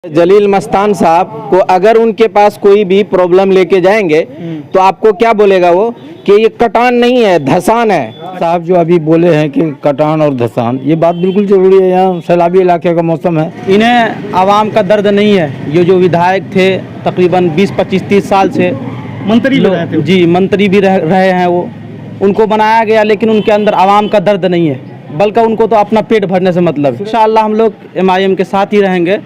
जलील मस्तान साहब को अगर उनके पास कोई भी प्रॉब्लम लेके जाएंगे तो आपको क्या बोलेगा वो कि ये कटान नहीं है, धसान है। साहब जो अभी बोले हैं कि कटान और धसान, ये बात बिल्कुल जरूरी है। यहाँ सैलाबी इलाके का मौसम है। इन्हें आवाम का दर्द नहीं है। ये जो विधायक थे तकरीबन 20, 25, 30 साल से मंत्री भी रहे थे। जी मंत्री भी रहे हैं वो, उनको बनाया गया, लेकिन उनके अंदर आवाम का दर्द नहीं है, बल्कि उनको तो अपना पेट भरने से मतलब है। इंशाअल्लाह हम लोग MIM के साथ ही रहेंगे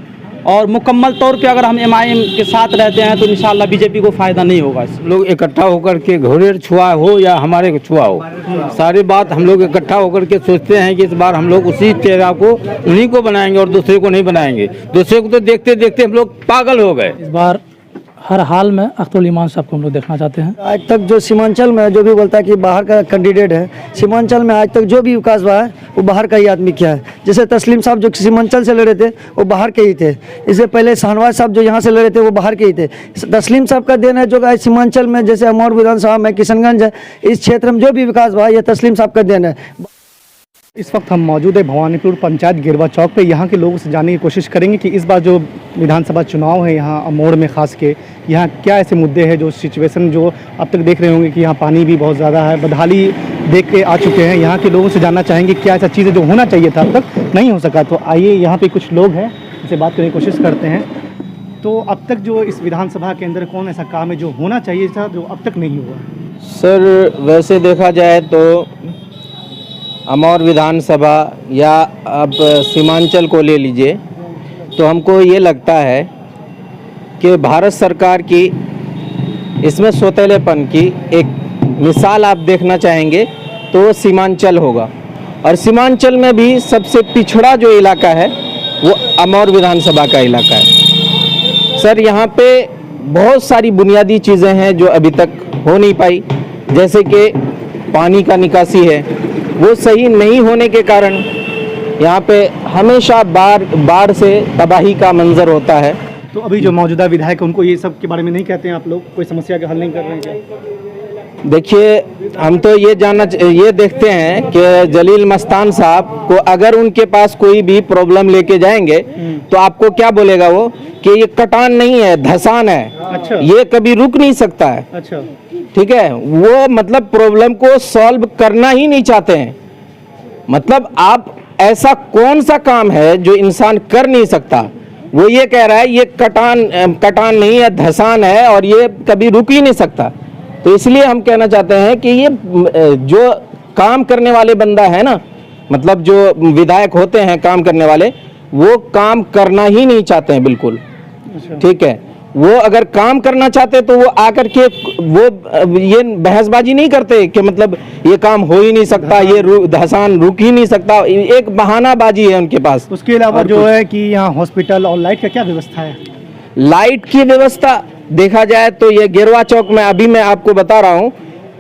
और मुकम्मल तौर पे अगर हम MIM के साथ रहते हैं तो इंशाअल्लाह बीजेपी को फ़ायदा नहीं होगा। लोग इकट्ठा होकर के घोड़े छुआ हो या हमारे को छुआ हो, सारी बात हम लोग इकट्ठा होकर के सोचते हैं कि इस बार हम लोग उसी चेहरा को उन्हीं को बनाएंगे और दूसरे को नहीं बनाएंगे। दूसरे को तो देखते देखते हम लोग पागल हो गए। इस बार हर हाल में अख्तरुल ईमान साहब को हम लोग देखना चाहते हैं। आज तक जो सीमांचल में जो भी बोलता है कि बाहर का कैंडिडेट है, सीमांचल में आज तक जो भी विकास हुआ है वो बाहर का ही आदमी किया है। जैसे तस्लीम साहब जो सीमांचल से लड़े थे वो बाहर के ही थे। इससे पहले शाहनवाज साहब जो यहाँ से लड़े थे वो बाहर के ही थे। तस्लीम साहब का देन है जो आज सीमांचल में, जैसे अमौर विधानसभा में, किशनगंज है, इस क्षेत्र में जो भी विकास हुआ ये तस्लीम साहब का देन है। इस वक्त हम मौजूद है भवानीपुर पंचायत गिरवा चौक पे। यहाँ के लोगों से जानने की कोशिश करेंगे कि इस बार जो विधानसभा चुनाव है यहाँ अमौर में खास के, यहाँ क्या ऐसे मुद्दे हैं जो सिचुएशन जो अब तक देख रहे होंगे कि यहाँ पानी भी बहुत ज़्यादा है, बदहाली देख के आ चुके हैं। यहाँ के लोगों से जानना चाहेंगे क्या ऐसा चीज़ है जो होना चाहिए था अब तक नहीं हो सका। तो आइए यहाँ पे कुछ लोग हैं, इनसे बात करने की कोशिश करते हैं। तो अब तक जो इस विधानसभा के अंदर कौन ऐसा काम है जो होना चाहिए था जो अब तक नहीं हुआ? सर वैसे देखा जाए तो अमौर विधानसभा या अब सीमांचल को ले लीजिए तो हमको ये लगता है कि भारत सरकार की इसमें सौतेलेपन की एक मिसाल आप देखना चाहेंगे तो वो सीमांचल होगा। और सीमांचल में भी सबसे पिछड़ा जो इलाका है वो अमौर विधानसभा का इलाका है। सर यहाँ पे बहुत सारी बुनियादी चीज़ें हैं जो अभी तक हो नहीं पाई, जैसे कि पानी का निकासी है, वो सही नहीं होने के कारण यहाँ पे हमेशा बाढ़ से तबाही का मंजर होता है। तो अभी जो मौजूदा विधायक है उनको ये सब के बारे में नहीं कहते हैं आप लोग? कोई समस्या का हल नहीं कर रहे हैं क्या? देखिए हम तो ये देखते हैं कि जलील मस्तान साहब को अगर उनके पास कोई भी प्रॉब्लम लेके जाएंगे तो आपको क्या बोलेगा वो कि ये कटान नहीं है, धसान है। अच्छा। ये कभी रुक नहीं सकता है। अच्छा, ठीक है, वो मतलब प्रॉब्लम को सॉल्व करना ही नहीं चाहते हैं। मतलब आप ऐसा कौन सा काम है जो इंसान कर नहीं सकता, वो ये कह रहा है ये कटान नहीं है, धसान है और ये कभी रुक ही नहीं सकता। तो इसलिए हम कहना चाहते हैं कि ये जो काम करने वाले बंदा है ना, मतलब जो विधायक होते हैं काम करने वाले, वो काम करना ही नहीं चाहते हैं बिल्कुल। ठीक है, वो अगर काम करना चाहते तो वो आकर के वो ये बहसबाजी नहीं करते कि मतलब ये काम हो ही नहीं सकता, ये धसान रुक ही नहीं सकता। एक बहानाबाजी है उनके पास। उसके अलावा जो है कि यहाँ हॉस्पिटल और लाइट का क्या व्यवस्था है? लाइट की व्यवस्था देखा जाए तो ये गिरवा चौक में अभी मैं आपको बता रहा हूँ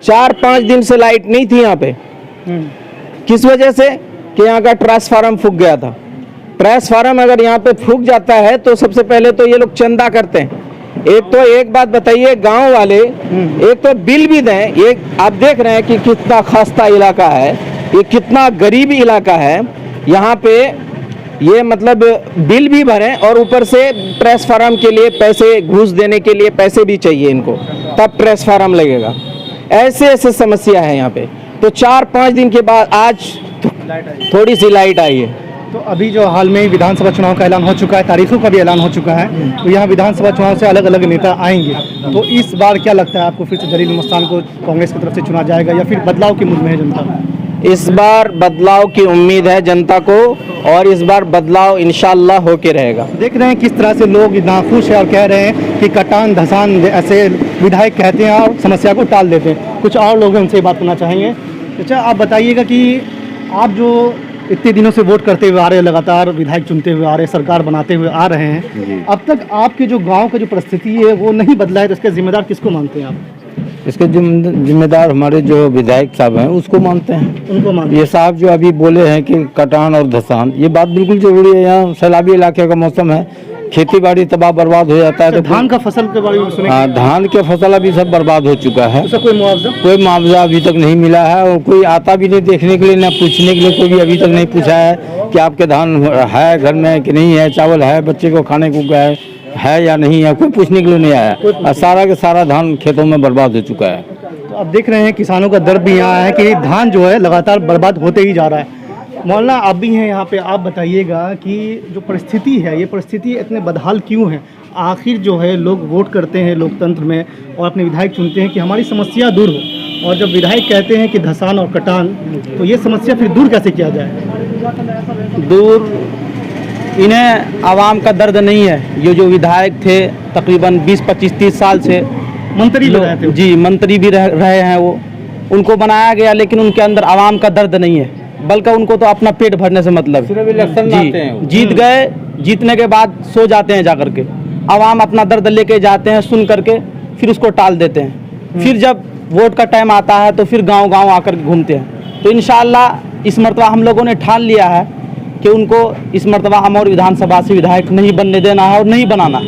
4-5 दिन से लाइट नहीं थी यहाँ पे। किस वजह से? कि यहाँ का ट्रांसफार्मर फूक गया था। ट्रांसफार्मर अगर यहाँ पे फूक जाता है तो सबसे पहले तो ये लोग चंदा करते हैं। एक बात बताइए, गांव वाले एक तो बिल भी दें। ये आप देख रहे हैं कि कितना खस्ता इलाका है, ये कितना गरीबी इलाका है। यहाँ पे ये मतलब बिल भी भरें और ऊपर से ट्रांसफार्मर के लिए पैसे, घूस देने के लिए पैसे भी चाहिए इनको, तब ट्रांसफार्मर लगेगा। ऐसे समस्या है यहाँ पे। तो 4-5 दिन के बाद आज थोड़ी सी लाइट आई है। तो अभी जो हाल में विधानसभा चुनाव का ऐलान हो चुका है, तारीखों का भी ऐलान हो चुका है, तो यहाँ विधानसभा चुनाव से अलग अलग नेता आएंगे। तो इस बार क्या लगता है आपको, फिर से जलील मस्तान को कांग्रेस की तरफ से चुना जाएगा या फिर बदलाव की उम्मीद में है जनता? इस बार बदलाव की उम्मीद है जनता को और इस बार बदलाव इंशाअल्लाह होके रहेगा। देख रहे हैं किस तरह से लोग नाखुश है और कह रहे हैं कि कटान धसान ऐसे विधायक कहते हैं और समस्या को टाल देते हैं। कुछ और लोग हैं, उनसे बात करना चाहेंगे। अच्छा, आप बताइएगा कि आप जो इतने दिनों से वोट करते हुए आ रहे हैं, लगातार विधायक चुनते हुए आ रहे हैं, सरकार बनाते हुए आ रहे हैं, अब तक आपके जो गांव का जो परिस्थिति है वो नहीं बदला है, तो इसके जिम्मेदार किसको मानते हैं आप? इसके जिम्मेदार हमारे जो विधायक साहब हैं उसको मानते हैं। उनको मानते हैं। ये साहब जो अभी बोले हैं कि कटान और धसान, ये बात बिल्कुल जरूरी है। यहाँ सैलाबी इलाके का मौसम है, खेती बाड़ी तबाह बर्बाद हो जाता है। तो धान का फसल के बारे में सुने, हाँ, धान के फसल अभी सब बर्बाद हो चुका है। उसका कोई मुआवजा? कोई मुआवजा अभी तक नहीं मिला है और कोई आता भी नहीं देखने के लिए, ना पूछने के लिए कोई भी अभी तक नहीं पूछा है कि आपके धान है घर में कि नहीं है, चावल है, बच्चे को खाने को क्या है या नहीं है, कोई पूछने के लिए नहीं आया। और सारा के सारा धान खेतों में बर्बाद हो चुका है। तो अब देख रहे हैं किसानों का दर्द भी यहाँ है कि धान जो है लगातार बर्बाद होते ही जा रहा है। मौलाना आप भी हैं यहाँ पे, आप बताइएगा कि जो परिस्थिति है, ये परिस्थिति इतने बदहाल क्यों है? आखिर जो है लोग वोट करते हैं लोकतंत्र में और अपने विधायक चुनते हैं कि हमारी समस्या दूर हो, और जब विधायक कहते हैं कि धसान और कटान, तो ये समस्या फिर दूर कैसे किया जाए? दूर इन्हें आवाम का दर्द नहीं है। ये जो विधायक थे तकरीबन 20, 25, 30 साल से मंत्री लोग रहते हो। जी मंत्री भी रहे हैं, वो उनको बनाया गया, लेकिन उनके अंदर आवाम का दर्द नहीं है, बल्कि उनको तो अपना पेट भरने से मतलब। सिर्फ इलेक्शन में आते हैं। जीत गए, जीतने के बाद सो जाते हैं जा करके। आवाम अपना दर्द लेके जाते हैं, सुन करके फिर उसको टाल देते हैं। फिर जब वोट का टाइम आता है तो फिर गांव-गांव आकर घूमते हैं। तो इंशाअल्लाह इस मरतबा हम लोगों ने ठान लिया है कि उनको इस मरतबा अमौर विधानसभा से विधायक नहीं बनने देना है और नहीं बनाना।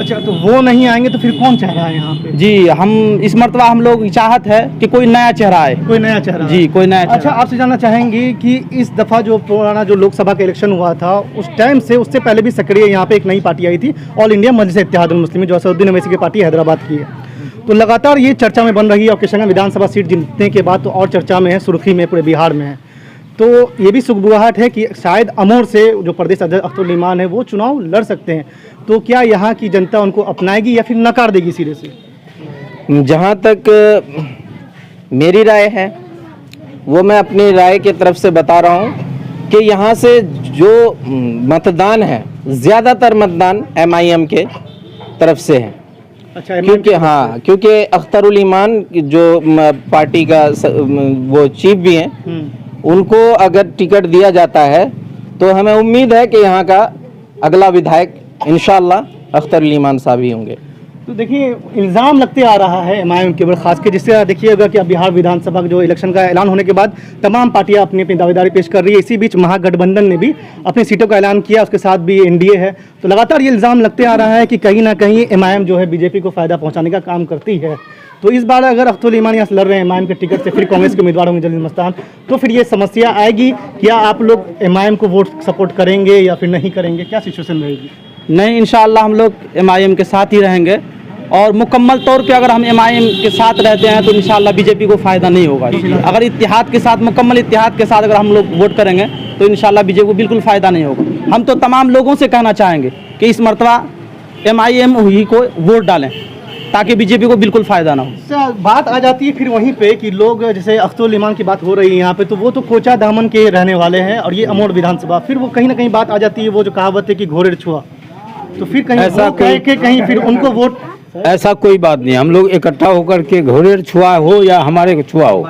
अच्छा, तो वो नहीं आएंगे तो फिर कौन चाह रहा है यहाँ पे? जी हम इस मरतबा हम लोग चाहत है कि कोई नया चेहरा आए। कोई नया चेहरा? जी कोई नया चेहरा। अच्छा, आपसे जानना चाहेंगे कि इस दफ़ा जो पुराना जो लोकसभा का इलेक्शन हुआ था, उस टाइम से उससे पहले भी सक्रिय यहाँ पे एक नई पार्टी आई थी, ऑल इंडिया मजलिस इत्तेहादुल मुस्लिमीन, जो असदुद्दीन ओवैसी की पार्टी हैदराबाद की है। तो लगातार ये चर्चा में बन रही है और किशनगंज विधानसभा सीट जीतने के बाद तो और चर्चा में है, सुर्खी में पूरे बिहार में है। तो ये भी सुगबुगाहट है कि शायद अमोर से जो प्रदेश अध्यक्ष अख्तरुल ईमान है वो चुनाव लड़ सकते हैं। तो क्या यहाँ की जनता उनको अपनाएगी या फिर नकार देगी सिरे से? जहाँ तक मेरी राय है वो मैं अपनी राय की तरफ से बता रहा हूँ कि यहाँ से जो मतदान है, ज़्यादातर मतदान MIM के तरफ से है। अच्छा, क्योंकि हाँ, क्योंकि अख्तरुल ईमान जो पार्टी का वो चीफ भी हैं, उनको अगर टिकट दिया जाता है तो हमें उम्मीद है कि यहाँ का अगला विधायक इंशाअल्लाह अख्तरुल ईमान साहब ही होंगे। तो देखिए, इल्ज़ाम लगते आ रहा है MIM के ऊपर, खास के जिससे देखिएगा कि अब बिहार विधानसभा जो इलेक्शन का ऐलान होने के बाद तमाम पार्टियां अपनी अपनी दावेदारी पेश कर रही है। इसी बीच महागठबंधन ने भी अपनी सीटों का ऐलान किया, उसके साथ भी NDA है। तो लगातार ये इल्ज़ाम लगते आ रहा है कि कहीं ना कहीं MIM जो है बीजेपी को फ़ायदा पहुँचाने का काम करती है। तो इस बार अगर अख्तरुल ईमान यहाँ से लड़ रहे हैं MIM के टिकट से, फिर कांग्रेस के उम्मीदवार होंगे जलील मस्तान, तो फिर ये समस्या आएगी। क्या आप लोग MIM को वोट सपोर्ट करेंगे या फिर नहीं करेंगे? क्या सिचुएशन रहेगी? नहीं, इंशाअल्लाह हम लोग MIM के साथ ही रहेंगे और मुकम्मल तौर पे अगर हम MIM के साथ रहते हैं तो इंशाअल्लाह बीजेपी को फ़ायदा नहीं होगा। अगर इत्तेहाद के साथ, मुकम्मल इत्तेहाद के साथ अगर हम लोग वोट करेंगे तो इंशाअल्लाह बीजेपी को बिल्कुल फ़ायदा नहीं होगा। हम तो तमाम लोगों से कहना चाहेंगे कि इस मरतबा MIM ही को वोट डालें ताकि बीजेपी को बिल्कुल फ़ायदा ना हो। बात आ जाती है फिर वहीं पे कि लोग, जैसे अख्तरुल ईमान की बात हो रही है यहाँ पे, तो वो तो कोचा दामन के रहने वाले हैं और ये अमोड़ विधानसभा, फिर वो कहीं ना कहीं बात आ जाती है, वो जो कहावत है कि घोड़े छुआ, तो फिर कहीं ऐसा वो कह के कहीं फिर उनको वोट। ऐसा कोई बात नहीं, हम लोग इकट्ठा होकर के घोड़े छुआ हो या हमारे छुआ हो,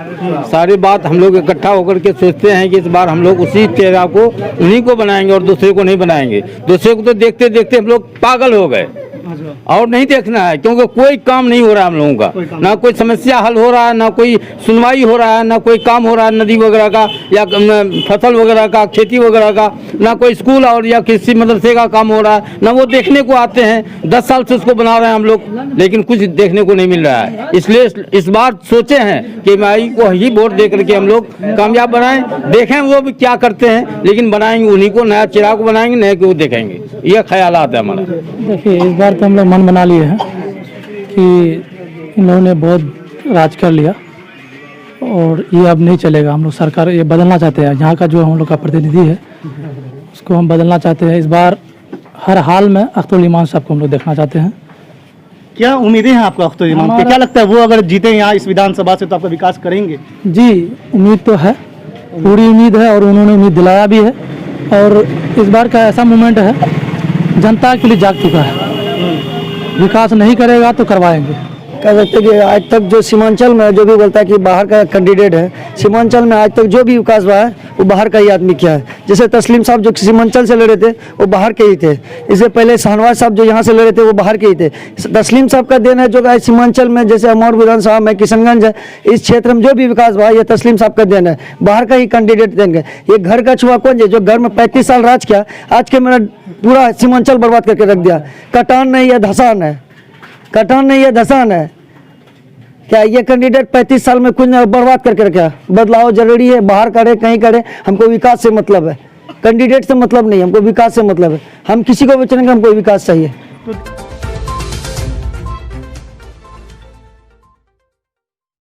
सारी बात हम लोग इकट्ठा होकर के सोचते हैं कि इस बार हम लोग उसी चेहरा को उन्हीं को बनाएंगे और दूसरे को नहीं बनाएंगे। दूसरे को तो देखते देखते हम लोग पागल हो गए और नहीं देखना है, क्योंकि कोई काम नहीं हो रहा हम लोगों का, ना कोई समस्या हल हो रहा है, ना कोई सुनवाई हो रहा है, ना कोई काम हो रहा है नदी वगैरह का या फसल वगैरह का, खेती वगैरह का, ना कोई स्कूल और या किसी मदरसे का काम हो रहा है, ना वो देखने को आते हैं। 10 साल से उसको बना रहे हैं हम लोग, लेकिन कुछ देखने को नहीं मिल रहा है। इसलिए इस बार सोचे हैं कि MIM को ही वोट दे करके हम लोग कामयाब बनाएं, देखें वो भी क्या करते हैं, लेकिन बनाएंगे उन्हीं को, नया चिराग को बनाएंगे, नए को देखेंगे। ये ख्यालात है हमारा। देखिए, इस बार तो हम लोग मन बना लिए हैं कि इन्होंने बहुत राज कर लिया और ये अब नहीं चलेगा। हम लोग सरकार ये बदलना चाहते हैं, यहाँ का जो हम लोग का प्रतिनिधि है उसको हम बदलना चाहते हैं। इस बार हर हाल में अख्तरुल ईमान साहब को हम लोग देखना चाहते हैं। क्या उम्मीदें हैं आपको अख्तरुल ईमान पे? क्या लगता है वो अगर जीते यहाँ इस विधानसभा से तो आपका विकास करेंगे? जी, उम्मीद तो है, पूरी उम्मीद है और उन्होंने उम्मीद दिलाया भी है। और इस बार का ऐसा मोमेंट है, जनता के लिए जाग चुका है, विकास नहीं करेगा तो करवाएंगे। कह सकते हैं कि आज तक जो सीमांचल में जो भी बोलता है कि बाहर का कैंडिडेट है, सीमांचल में आज तक जो भी विकास हुआ है वो बाहर का ही आदमी किया है। जैसे तस्लीम साहब जो सीमांचल से लड़े थे वो बाहर के ही थे। इससे पहले शाहनवाज साहब जो यहाँ से लड़े थे वो बाहर के ही थे। तस्लीम साहब का देन है जो आज सीमांचल में जैसे अमौर विधानसभा में किशनगंज है, इस क्षेत्र में जो भी विकास हुआ ये तस्लीम साहब का देन है। बाहर का ही कैंडिडेट देंगे। ये घर का छुआ कौन है जो घर में 35 साल राज किया, आज के मेरा पूरा सीमांचल बर्बाद करके रख दिया। कटान नहीं है धसान है, कटान नहीं है धसान है। क्या ये कैंडिडेट 35 साल में कुछ बर्बाद करके रखा? बदलाव जरूरी है, बाहर करे कहीं करे, हमको विकास से मतलब है, कैंडिडेट से मतलब नहीं, हमको विकास से मतलब है। हम किसी को भी चुनेंगे, हमको विकास चाहिए।